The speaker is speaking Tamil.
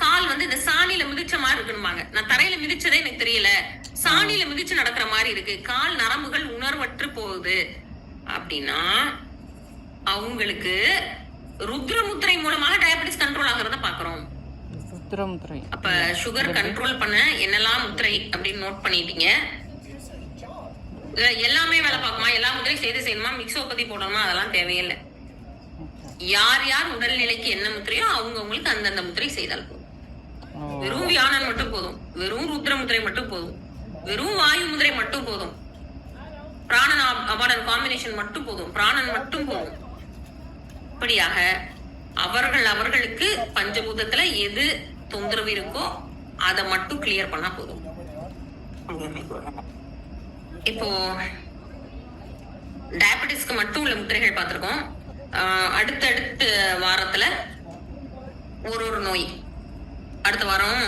கால் வந்து இந்த சாணியில மிதிச்ச மாதிரி இருக்கணுமாங்க. நான் தரையில மிதிச்சதே எனக்கு தெரியல, சாணியில மிதிச்சு நடக்கிற மாதிரி இருக்கு, கால் நரம்புகள் உணர்வற்று போகுது அப்படின்னா அவங்களுக்கு ருத்ரமுத்திரை மூலமாக டயபெட்டிஸ் கண்ட்ரோல் ஆகிறத பாக்குறோம். ருத்ரமுத்திரை. அப்ப சுகர் கண்ட்ரோல் பண்ண என்னெல்லாம் முத்திரை அப்படின்னு நோட் பண்ணிட்டீங்க. எல்லாமே வேலை பார்க்குமா, எல்லா முத்திரை செய்யணுமா, மிக்ஸோபதி போடணுமா, அதெல்லாம் தேவையில்லை. யார் யார் உடல்நிலைக்கு என்ன முத்திரையோ அவங்களுக்கு அந்தந்த முத்திரை செய்தால் போதும். வெறும் வியானன் மட்டும் போதும், வெறும் ருத்ர முத்திரை மட்டும் போதும், வெறும் வாயு முதிரை மட்டும் போதும், பிராணன் அபாடன் காம்பினேஷன் மட்டும் போதும், பிராணன் மட்டும் போதும். இப்படியாக அவர்களுக்கு பஞ்சபூதத்துல எது தொந்தரவு இருக்கோ அதை மட்டும் கிளியர் பண்ணா போதும். இப்போ டயபெட்டிஸ்க்கு மட்டும் உள்ள முத்திரைகள் பார்த்திருக்கோம். அடுத்த வாரத்துல ஒரு நோய், அடுத்த வாரம்